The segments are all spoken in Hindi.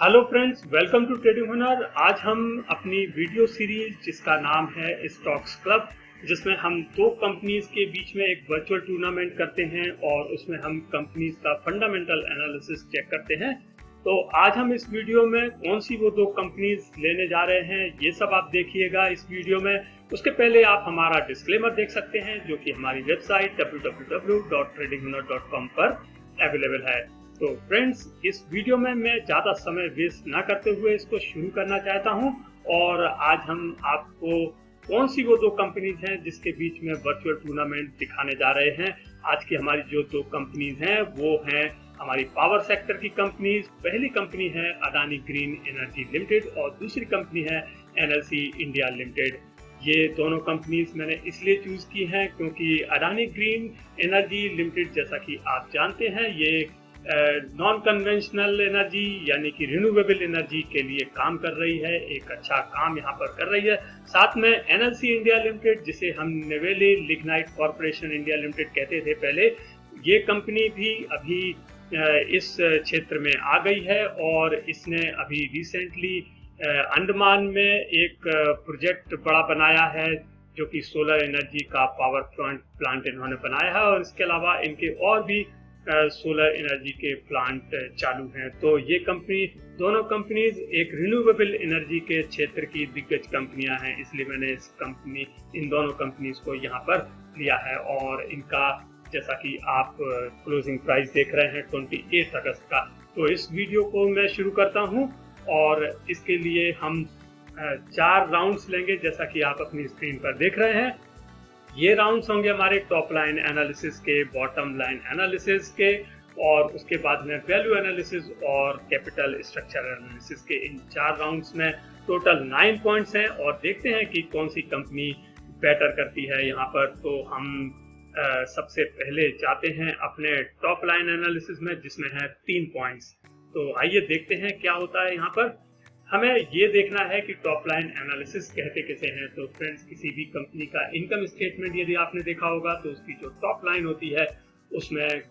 Hello friends, welcome to trading Hunar. आज हम अपनी वीडियो सीरीज जिसका नाम है स्टॉक्स क्लब, जिसमें हम दो कंपनीज के बीच में एक वर्चुअल टूर्नामेंट करते हैं और उसमें हम कंपनीज का फंडामेंटल एनालिसिस चेक करते हैं। तो आज हम इस वीडियो में कौन सी वो दो कंपनीज लेने जा रहे हैं ये सब आप देखिएगा इस वीडियो में। उसके पहले आप हमारा डिस्क्लेमर देख सकते हैं जो कि हमारी वेबसाइट www.tradinghunar.com पर अवेलेबल है। तो फ्रेंड्स, इस वीडियो में मैं ज़्यादा समय वेस्ट ना करते हुए इसको शुरू करना चाहता हूं और आज हम आपको कौन सी वो दो कंपनीज हैं जिसके बीच में वर्चुअल टूर्नामेंट दिखाने जा रहे हैं। आज की हमारी जो दो कंपनीज हैं वो हैं हमारी पावर सेक्टर की कंपनीज। पहली कंपनी है अडानी ग्रीन एनर्जी लिमिटेड और दूसरी कंपनी है एनएलसी इंडिया लिमिटेड। ये दोनों कंपनीज मैंने इसलिए चूज की हैं क्योंकि अडानी ग्रीन एनर्जी लिमिटेड, जैसा कि आप जानते हैं, ये नॉन कन्वेंशनल एनर्जी यानी कि रिन्यूएबल एनर्जी के लिए काम कर रही है, एक अच्छा काम यहाँ पर कर रही है। साथ में एनएलसी इंडिया लिमिटेड, जिसे हम Neyveli lignite corporation India limited कहते थे पहले, ये कंपनी भी अभी इस क्षेत्र में आ गई है और इसने अभी रिसेंटली अंडमान में एक प्रोजेक्ट बड़ा बनाया है जो कि सोलर एनर्जी का पावर प्लांट इन्होंने बनाया है और इसके अलावा इनके और भी सोलर एनर्जी के प्लांट चालू हैं। तो ये कंपनी, दोनों कंपनीज एक रिन्यूएबल एनर्जी के क्षेत्र की दिग्गज कंपनियां हैं, इसलिए मैंने इन दोनों कंपनीज को यहाँ पर लिया है। और इनका, जैसा कि आप क्लोजिंग प्राइस देख रहे हैं 28 अगस्त का। तो इस वीडियो को मैं शुरू करता हूँ और इसके लिए हम 4 राउंड्स लेंगे, जैसा कि आप अपनी स्क्रीन पर देख रहे हैं। ये राउंड्स होंगे हमारे टॉप लाइन एनालिसिस के, बॉटम लाइन एनालिसिस के और उसके बाद में वैल्यू एनालिसिस और कैपिटल स्ट्रक्चर एनालिसिस के। इन 4 राउंड्स में टोटल 9 पॉइंट्स हैं और देखते हैं कि कौन सी कंपनी बेटर करती है यहाँ पर। तो हम सबसे पहले जाते हैं अपने टॉप लाइन एनालिसिस में, जिसमें है 3 पॉइंट्स। तो आइए देखते हैं क्या होता है यहाँ पर। हमें ये देखना है कि टॉप लाइन एनालिसिस कहते किसे हैं। तो फ्रेंड्स, किसी भी कंपनी का इनकम स्टेटमेंट यदि आपने देखा होगा तो उसकी जो टॉप लाइन होती है उसमें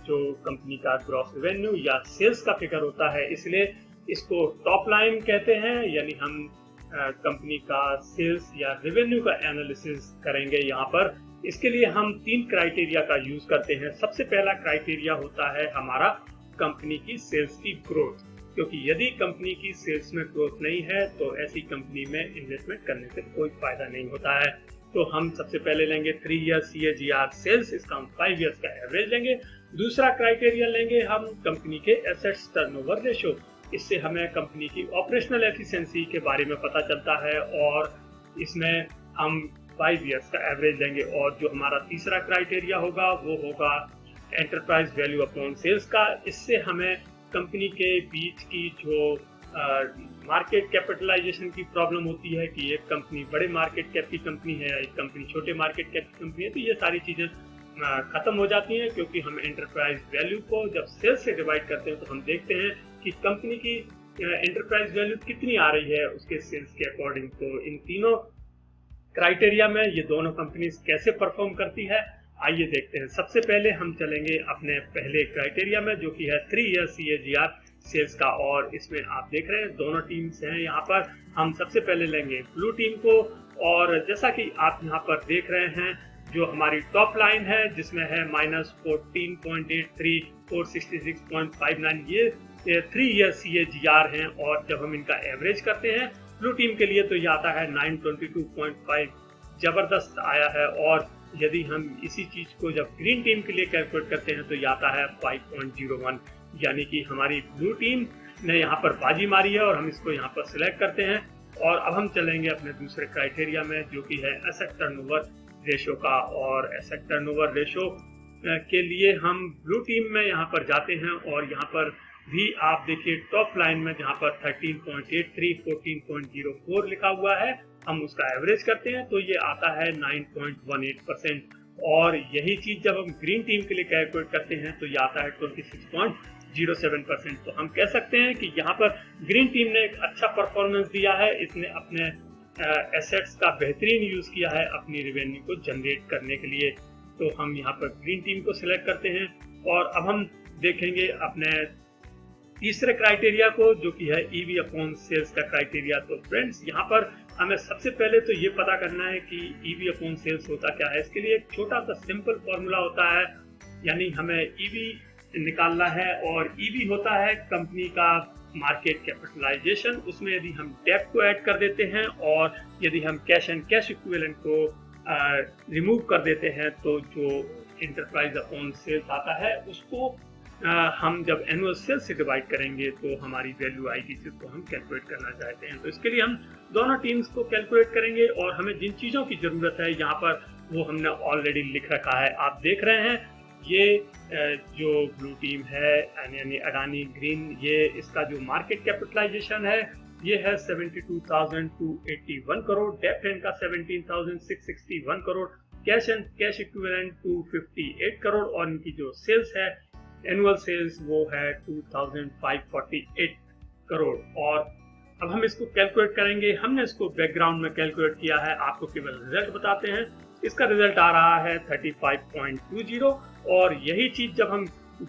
जो कंपनी का ग्रॉस रेवेन्यू या सेल्स का फिगर होता है, इसलिए इसको टॉप लाइन कहते हैं। यानी हम कंपनी का सेल्स या रेवेन्यू का एनालिसिस करेंगे यहाँ पर। इसके लिए हम 3 क्राइटेरिया का यूज करते हैं। सबसे पहला क्राइटेरिया होता है हमारा कंपनी की सेल्स की ग्रोथ, क्योंकि यदि कंपनी की सेल्स में ग्रोथ नहीं है तो ऐसी कंपनी में इन्वेस्टमेंट करने से कोई फायदा नहीं होता है। तो हम सबसे पहले लेंगे 3 ईयर CAGR सेल्स, इसका हम 5 ईयर्स का एवरेज लेंगे। दूसरा क्राइटेरिया लेंगे हम कंपनी के एसेट्स टर्नओवर रेशियो। इससे हमें कंपनी की ऑपरेशनल एफिशिएंसी के बारे में पता चलता है और इसमें हम 5 ईयर्स का एवरेज लेंगे। और जो हमारा तीसरा क्राइटेरिया होगा वो होगा एंटरप्राइज वैल्यू अपॉन सेल्स का। इससे हमें कंपनी के बीच की जो मार्केट कैपिटलाइजेशन की प्रॉब्लम होती है कि एक कंपनी बड़े मार्केट कैप की कंपनी है, एक कंपनी छोटे मार्केट कैप की कंपनी है, तो ये सारी चीजें खत्म हो जाती हैं। क्योंकि हम एंटरप्राइज वैल्यू को जब सेल्स से डिवाइड करते हैं तो हम देखते हैं कि कंपनी की एंटरप्राइज वैल्यू कितनी आ रही है उसके सेल्स के अकॉर्डिंग। तो इन तीनों क्राइटेरिया में ये दोनों कंपनीज कैसे परफॉर्म करती है आइए देखते हैं। सबसे पहले हम चलेंगे अपने पहले क्राइटेरिया में, जो कि है 3 ईयर CAGR सेल्स का। और इसमें आप देख रहे हैं दोनों टीम्स हैं यहाँ पर। हम सबसे पहले लेंगे ब्लू टीम को और जैसा कि आप यहाँ पर देख रहे हैं, जो हमारी टॉप लाइन है जिसमें है -14.83, 466.59, ये 3 ईयर CAGR हैं। और जब हम इनका एवरेज करते हैं ब्लू टीम के लिए तो ये आता है 922.5, जबरदस्त आया है। और यदि हम इसी चीज को जब ग्रीन टीम के लिए कैलकुलेट करते हैं तो ये आता है 5.01, यानी कि हमारी ब्लू टीम ने यहाँ पर बाजी मारी है और हम इसको यहाँ पर सिलेक्ट करते हैं। और अब हम चलेंगे अपने दूसरे क्राइटेरिया में, जो कि है एसेट टर्नओवर रेशियो का। और एसेट टर्नओवर रेशियो के लिए हम ब्लू टीम में यहाँ पर जाते हैं और यहाँ पर भी आप देखिए टॉप लाइन में जहाँ पर 13.83, 14.04 लिखा हुआ है, हम उसका एवरेज करते हैं तो ये आता है 9.18%। और यही चीज जब हम ग्रीन टीम के लिए कैलकुलेट करते हैं तो ये आता है 26.07%। तो हम कह सकते हैं कि यहाँ पर ग्रीन टीम ने एक अच्छा परफॉर्मेंस दिया है। इसने अपने एसेट्स का बेहतरीन यूज किया है अपनी रेवेन्यू को जनरेट करने के लिए। तो हम यहाँ पर ग्रीन टीम को सिलेक्ट करते हैं और अब हम देखेंगे अपने तीसरे क्राइटेरिया को, जो कि है ईवी अपॉन सेल्स का क्राइटेरिया। तो फ्रेंड्स, यहाँ पर हमें सबसे पहले तो ये पता करना है कि ईवी अपॉन सेल्स होता क्या है। इसके लिए एक छोटा सा सिंपल फॉर्मूला होता है, यानी हमें ईवी निकालना है, और ईवी होता है कंपनी का मार्केट कैपिटलाइजेशन। उसमें यदि हम डेब्ट को ऐड कर देते हैं और यदि हम कैश एंड कैश इक्विवेलेंट को रिमूव कर देते हैं, तो जो एंटरप्राइज अपॉन सेल्स आता है उसको हम जब एनुअल सेल्स से डिवाइड करेंगे तो हमारी वैल्यू आएगी, जिसको हम कैलकुलेट करना चाहते हैं। तो इसके लिए हम दोनों टीम्स को कैलकुलेट करेंगे, और हमें जिन चीज़ों की ज़रूरत है यहाँ पर वो हमने ऑलरेडी लिख रखा है। आप देख रहे हैं ये जो ब्लू टीम है यानी अडानी ग्रीन, ये इसका जो मार्केट कैपिटलाइजेशन है ये है 72,281 करोड़, डेब्ट है इनका 17,661 crore, cash and cash equivalent 258 crore, और इनकी जो सेल्स है एनुअल सेल्स वो है 2,548 करोड़। और अब हम इसको कैलकुलेट करेंगे। हमने इसको बैकग्राउंड में कैलकुलेट किया है, आपको केवल रिजल्ट बताते हैं। इसका रिजल्ट आ रहा है 35.20, और यही चीज जब हम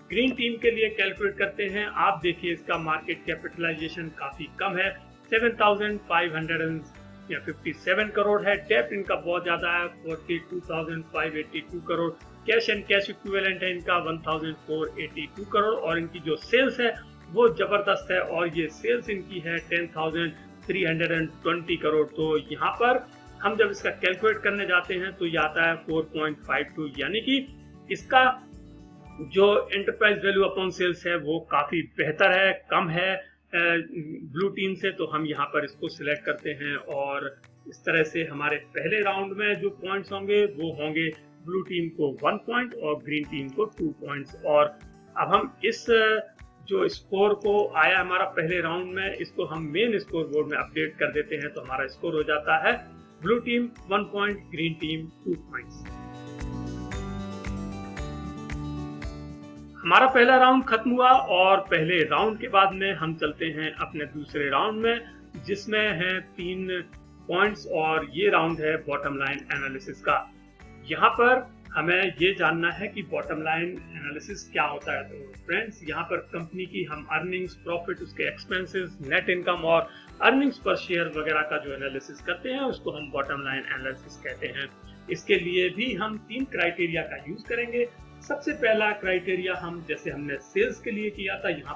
ग्रीन टीम के लिए कैलकुलेट करते हैं, आप देखिए इसका मार्केट कैपिटलाइजेशन काफी कम है, 7,557 करोड़ है, डेब्ट इनका बहुत ज्यादा है 42,582 crore, cash and cash equivalent है इनका 1,482 करोड़, और इनकी जो सेल्स है वो जबरदस्त है, और ये सेल्स इनकी है 10,320 करोड़। तो यहाँ पर हम जब इसका कैलकुलेट करने जाते हैं तो ये आता है 4.52, यानी कि इसका जो एंटरप्राइज वैल्यू अपॉन सेल्स है वो काफी बेहतर है, कम है ब्लू टीम से। तो हम यहाँ पर इसको सिलेक्ट करते हैं, और इस तरह से हमारे पहले राउंड में जो पॉइंट्स होंगे वो होंगे ब्लू टीम को 1 पॉइंट और ग्रीन टीम को 2 पॉइंट्स। और अब हम इस जो स्कोर को आया हमारा पहले राउंड में, इसको हम मेन स्कोर बोर्ड में अपडेट कर देते हैं, तो हमारा स्कोर हो जाता है blue team 1 point, green team 2 points. हमारा पहला राउंड खत्म हुआ, और पहले राउंड के बाद में हम चलते हैं अपने दूसरे राउंड में, जिसमें है 3 पॉइंट्स, और ये राउंड है बॉटम लाइन एनालिसिस का। यहाँ पर हमें ये जानना है कि बॉटम लाइन एनालिसिस क्या होता है। तो फ्रेंड्स, यहाँ पर कंपनी की हम अर्निंग्स, प्रॉफिट, उसके एक्सपेंसेस, नेट इनकम और अर्निंग्स पर शेयर वगैरह का जो एनालिसिस करते हैं उसको हम बॉटम लाइन एनालिसिस कहते हैं। इसके लिए भी हम 3 क्राइटेरिया का यूज करेंगे। सबसे पहला क्राइटेरिया हम, जैसे हमने सेल्स के लिए किया था, यहाँ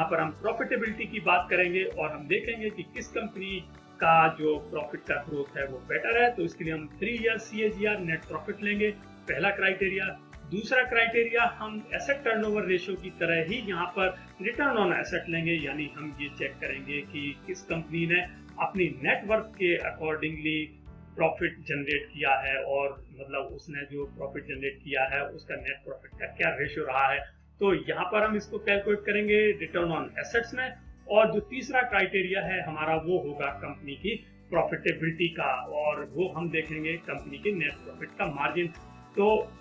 पर हम प्रॉफिटेबिलिटी की बात करेंगे, और हम देखेंगे कि किस कंपनी का जो प्रॉफिट का ग्रोथ है वो बेटर है। तो इसके लिए हम 3 ईयर CAGR नेट प्रॉफिट लेंगे, पहला क्राइटेरिया। दूसरा क्राइटेरिया हम एसेट टर्नओवर रेशियो की तरह ही यहाँ पर रिटर्न ऑन एसेट लेंगे, यानी हम ये चेक करेंगे कि किस कंपनी ने अपनी नेटवर्थ के अकॉर्डिंगली प्रॉफिट जनरेट किया है, और मतलब उसने जो प्रॉफिट जनरेट किया है उसका नेट प्रॉफिट का क्या रेशियो रहा है। तो यहाँ पर हम इसको कैलकुलेट करेंगे रिटर्न ऑन एसेट्स में। और जो तीसरा क्राइटेरिया है हमारा वो होगा कंपनी की प्रॉफिटेबिलिटी का, और वो हम देखेंगे कंपनी के नेट प्रॉफिट का मार्जिन। तो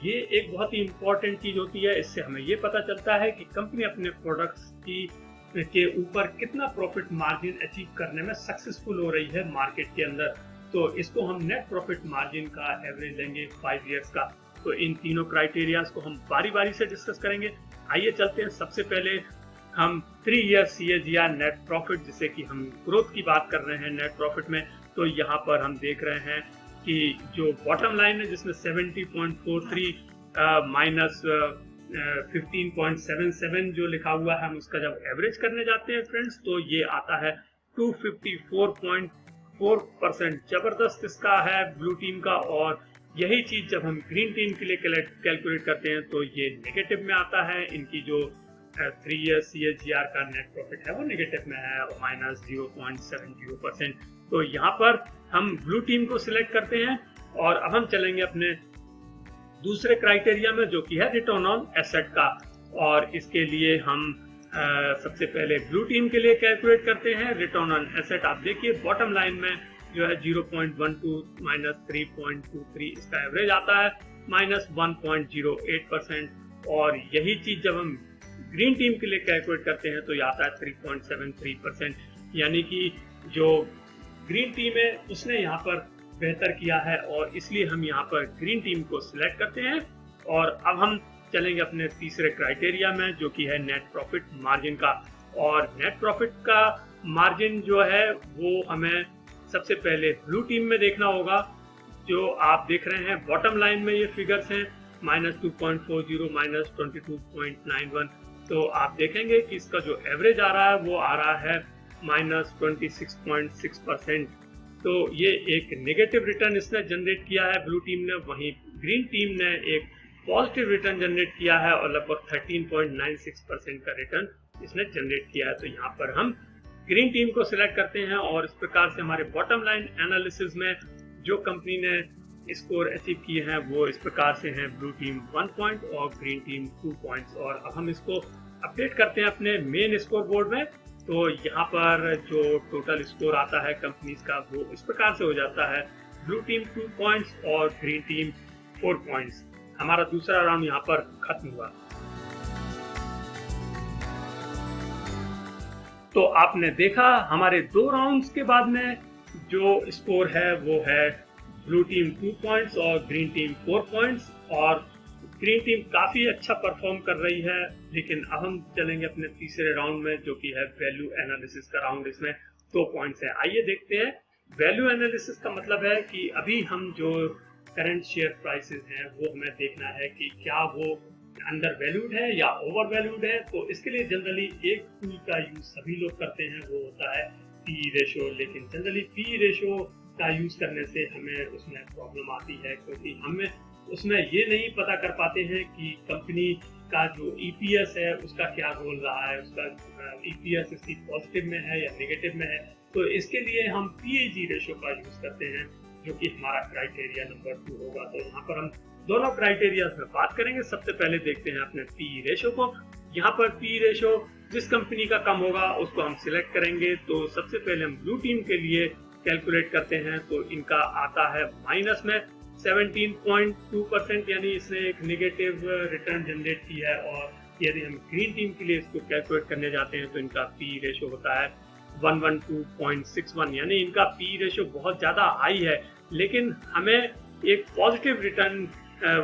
ये एक बहुत ही इंपॉर्टेंट चीज होती है, इससे हमें ये पता चलता है कि कंपनी अपने प्रोडक्ट्स के ऊपर कितना प्रॉफिट मार्जिन अचीव करने में सक्सेसफुल हो रही है मार्केट के अंदर। तो इसको हम नेट प्रॉफिट मार्जिन का एवरेज लेंगे 5 इयर्स का। तो इन तीनों क्राइटेरियाज को हम बारी बारी से डिस्कस करेंगे। आइए चलते हैं। सबसे पहले हम 3 ईयर CAGR नेट प्रॉफिट, जिसे कि हम ग्रोथ की बात कर रहे हैं नेट प्रॉफिट में, तो यहाँ पर हम देख रहे हैं कि जो बॉटम लाइन है जिसमें 70.43 माइनस 15.77 जो लिखा हुआ है, हम उसका जब एवरेज करने जाते हैं फ्रेंड्स, तो ये आता है 254.4%। जबरदस्त इसका है ब्लू टीम का। और यही चीज जब हम ग्रीन टीम के लिए कैलकुलेट करते हैं तो ये नेगेटिव में आता है। इनकी जो 3 ईयर CAGR का नेट प्रॉफिट है वो नेगेटिव में है, -0.70%। तो यहाँ पर हम ब्लू टीम को सिलेक्ट करते हैं, और अब हम चलेंगे अपने दूसरे क्राइटेरिया में, जो कि है रिटर्न ऑन एसेट का। और इसके लिए हम सबसे पहले ब्लू टीम के लिए कैलकुलेट करते हैं रिटर्न ऑन एसेट। आप देखिए बॉटम लाइन में जो है 0.12 माइनस 3.23 इसका एवरेज आता है, -1.08%। और यही चीज जब हम ग्रीन टीम के लिए कैलकुलेट करते हैं तो ये आता है 3.73%। यानी कि जो ग्रीन टीम है उसने यहाँ पर बेहतर किया है, और इसलिए हम यहाँ पर ग्रीन टीम को सिलेक्ट करते हैं। और अब हम चलेंगे अपने तीसरे क्राइटेरिया में, जो कि है नेट प्रॉफिट मार्जिन का। और नेट प्रॉफिट का मार्जिन जो है वो हमें सबसे पहले ब्लू टीम में देखना होगा। जो आप देख रहे हैं बॉटम लाइन में ये फिगर्स हैं -2.40 -22.91। तो आप देखेंगे कि इसका जो एवरेज आ रहा है वो आ रहा है -26.6%। तो ये एक नेगेटिव रिटर्न इसने जनरेट किया है ब्लू टीम ने, वहीं ग्रीन टीम ने एक पॉजिटिव रिटर्न जनरेट किया है और लगभग 13.96% का रिटर्न इसने जनरेट किया है। तो यहाँ पर हम ग्रीन टीम को सिलेक्ट करते हैं और इस प्रकार से हमारे बॉटम लाइन एनालिसिस में जो कंपनी ने स्कोर अचीव किए हैं वो इस प्रकार से हैं, ब्लू टीम 1 पॉइंट और ग्रीन टीम 2 पॉइंट्स। और अब हम इसको अपडेट करते हैं अपने मेन स्कोर बोर्ड में। तो यहाँ पर जो टोटल स्कोर आता है कंपनीज का वो इस प्रकार से हो जाता है, ब्लू टीम 2 पॉइंट्स और ग्रीन टीम 4 पॉइंट्स। हमारा दूसरा राउंड यहाँ पर खत्म हुआ। तो आपने देखा हमारे 2 राउंड्स के बाद में जो स्कोर है वो है ब्लू टीम 2 पॉइंट्स और ग्रीन टीम 4 पॉइंट्स। और ग्रीन टीम काफी अच्छा परफॉर्म कर रही है। लेकिन अब हम चलेंगे अपने तीसरे राउंड में, जो कि है वैल्यू एनालिसिस का राउंड। इसमें 2 पॉइंट्स हैं, आइए देखते हैं। वैल्यू एनालिसिस का मतलब है कि अभी हम जो करंट शेयर प्राइसेस हैं वो हमें देखना है कि क्या वो अंडर वैल्यूड है या ओवर वैल्यूड है। तो इसके लिए जनरली एक टूल का यूज सभी लोग करते हैं, वो होता है पी रेशो। लेकिन जनरली पी रेशो का यूज करने से हमें उसमें प्रॉब्लम आती है, क्योंकि हमें उसमें ये नहीं पता कर पाते हैं कि कंपनी का जो ईपीएस है उसका क्या रोल रहा है, उसका ईपीएस इसकी पॉजिटिव में है या नेगेटिव में है। तो इसके लिए हम पीएजी रेशो का यूज करते हैं, जो कि हमारा क्राइटेरिया नंबर 2 होगा। तो यहाँ पर हम दोनों क्राइटेरिया में बात करेंगे। सबसे पहले देखते हैं अपने पी रेशो को। यहाँ पर पी रेशो जिस कंपनी का कम होगा उसको हम सिलेक्ट करेंगे। तो सबसे पहले हम ब्लू टीम के लिए कैलकुलेट करते हैं, तो इनका आता है माइनस में 17.2%, यानी इसने एक नेगेटिव रिटर्न जनरेट किया है। और यदि हम ग्रीन टीम के लिए इसको कैलकुलेट करने जाते हैं तो इनका पी रेशो होता है 112.61, यानी इनका पी रेशो बहुत ज्यादा हाई है। लेकिन हमें एक पॉजिटिव रिटर्न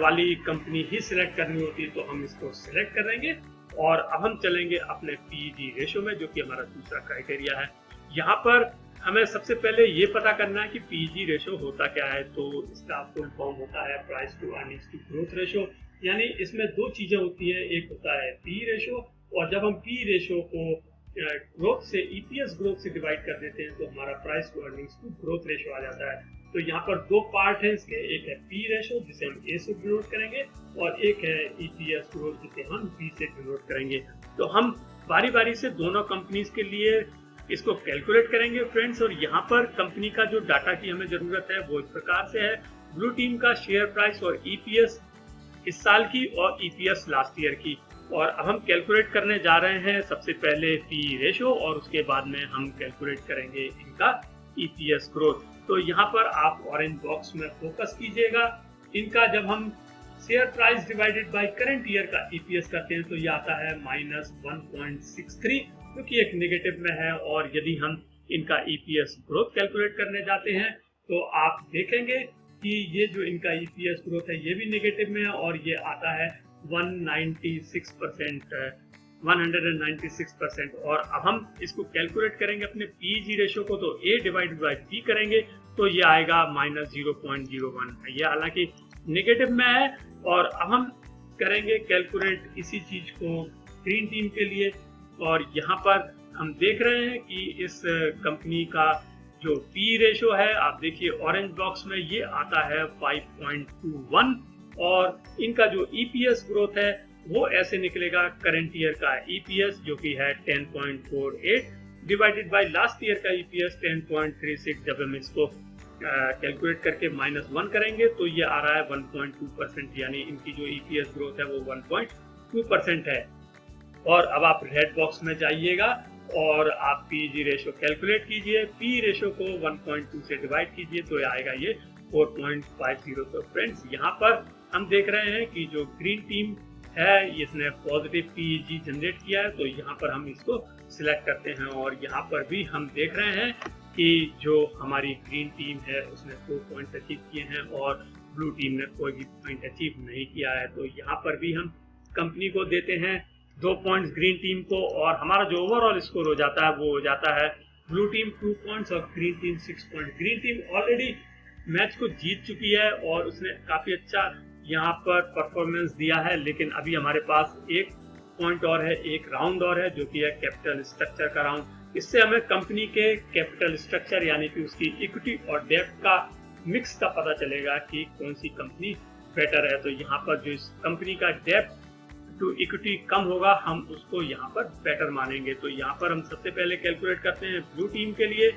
वाली कंपनी ही सिलेक्ट करनी होती है, तो हम इसको सिलेक्ट करेंगे। और अब हम चलेंगे अपने पीजी रेशो में, जो कि हमारा दूसरा क्राइटेरिया है। यहाँ पर हमें सबसे पहले ये पता करना है कि पीजी रेशो होता क्या है। तो इसका फुल फॉर्म होता है price to earnings to growth ratio, यानी इसमें 2 चीजें होती हैं, एक होता है पी रेशो, और जब हम पी रेशो को ग्रोथ से ईपीएस ग्रोथ से डिवाइड कर देते हैं तो हमारा price to earnings to growth ratio आ जाता है। तो यहाँ पर 2 पार्ट है इसके, एक है पी रेशो जिसे हम ए से डिनोट करेंगे, और एक है ईपीएस ग्रोथ जिसे हम बी से डिनोट करेंगे। तो हम बारी बारी से दोनों कंपनीज के लिए इसको कैलकुलेट करेंगे फ्रेंड्स। और यहाँ पर कंपनी का जो डाटा की हमें जरूरत है वो इस प्रकार से है, ब्लू टीम का शेयर प्राइस और ईपीएस इस साल की और ईपीएस लास्ट ईयर की। और अब हम कैलकुलेट करने जा रहे हैं सबसे पहले पी रेशो, और उसके बाद में हम कैलकुलेट करेंगे इनका ईपीएस ग्रोथ। तो यहाँ पर आप ऑरेंज बॉक्स में फोकस कीजिएगा। इनका जब हम share price divided by current year का ईपीएस करते हैं तो ये आता है -1.63, जो कि एक नेगेटिव में है। और यदि हम इनका ईपीएस ग्रोथ कैलकुलेट करने जाते हैं तो आप देखेंगे कि ये जो इनका ईपीएस ग्रोथ है ये भी नेगेटिव में है, और ये आता है 196%। और अब हम इसको कैलकुलेट करेंगे अपने पीजी रेशो को, तो ए डिवाइडेड बाय पी करेंगे तो ये आएगा -0.01। ये हालांकि नेगेटिव में है। और अब हम करेंगे कैलकुलेट इसी चीज को ग्रीन टीम के लिए, और यहाँ पर हम देख रहे हैं कि इस कंपनी का जो पी रेशो है, आप देखिए ऑरेंज बॉक्स में ये आता है 5.21, और इनका जो ईपीएस ग्रोथ है वो ऐसे निकलेगा, करंट ईयर का ईपीएस जो कि है 10.48 डिवाइडेड बाय लास्ट ईयर का ईपीएस 10.36। जब हम इसको कैलकुलेट करके -1 करेंगे तो ये आ रहा है 1.2%, यानी इनकी जो ईपीएस ग्रोथ है वो 1.2% है। और अब आप रेड बॉक्स में जाइएगा और आप पीजी रेशो कैलकुलेट कीजिए, पी रेशो को 1.2 से डिवाइड कीजिए तो आएगा ये 4.50। तो फ्रेंड्स यहाँ पर हम देख रहे हैं कि जो ग्रीन टीम है इसने पॉजिटिव पीजी जनरेट किया है, तो यहाँ पर हम इसको सिलेक्ट करते हैं। और यहाँ पर भी हम देख रहे हैं कि जो हमारी ग्रीन टीम है उसने 4 पॉइंट अचीव किए हैं और ब्लू टीम ने कोई भी पॉइंट अचीव नहीं किया है। तो यहाँ पर भी हम कंपनी को देते हैं 2 पॉइंट्स ग्रीन टीम को, और हमारा जो ओवरऑल स्कोर हो जाता है वो हो जाता है ब्लू टीम 2 पॉइंट्स और green team 6 point. Green team already match को जीत चुकी है और उसने काफी अच्छा यहाँ पर परफॉर्मेंस दिया है, लेकिन अभी हमारे पास एक पॉइंट और है, एक राउंड और है, जो कि है कैपिटल स्ट्रक्चर का राउंड। इससे हमें कंपनी के कैपिटल स्ट्रक्चर यानी कि उसकी इक्विटी और डेब्ट का मिक्स का पता चलेगा कि कौन सी कंपनी बेटर है। तो यहाँ पर जो इस कंपनी का डेब्ट टू इक्विटी कम होगा, हम उसको यहाँ पर बेटर मानेंगे। तो यहाँ पर हम सबसे पहले कैलकुलेट करते हैं ब्लू टीम के लिए,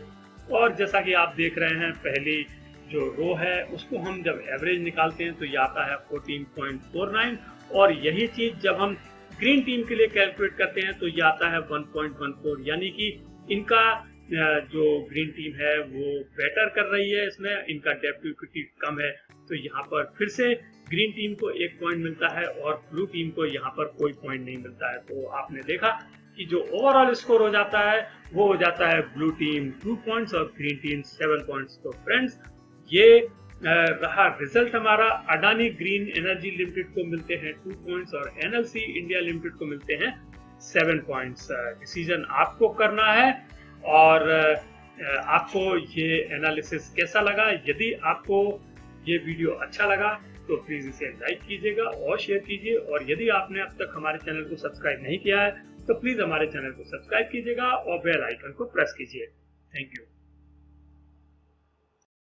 और जैसा कि आप देख रहे हैं पहली जो रो है उसको हम जब एवरेज निकालते हैं तो ये आता है 14.49, और यही चीज जब हम ग्रीन टीम के लिए कैलकुलेट करते हैं तो ये आता है 1.14, यानी कि इनका जो ग्रीन टीम है वो बेटर कर रही है, इसमें इनका डेब्ट टू इक्विटी कम है। तो यहाँ पर फिर से ग्रीन टीम को 1 पॉइंट मिलता है और ब्लू टीम को यहाँ पर कोई पॉइंट नहीं मिलता है। तो आपने देखा कि जो ओवरऑल स्कोर हो जाता है वो हो जाता है ब्लू टीम 2 पॉइंट्स और ग्रीन टीम 7 पॉइंट्स। तो फ्रेंड्स, ये रहा रिजल्ट हमारा। अडानी ग्रीन एनर्जी लिमिटेड को मिलते हैं 2 पॉइंट्स और एनएलसी इंडिया लिमिटेड को मिलते हैं 7 पॉइंट्स। डिसीजन आपको करना है, और आपको ये एनालिसिस कैसा लगा? यदि आपको ये वीडियो अच्छा लगा तो प्लीज इसे लाइक कीजिएगा और शेयर कीजिए, और यदि आपने अब तक हमारे चैनल को सब्सक्राइब नहीं किया है तो प्लीज हमारे चैनल को सब्सक्राइब कीजिएगा और बेल आइकन को प्रेस कीजिए। Thank you.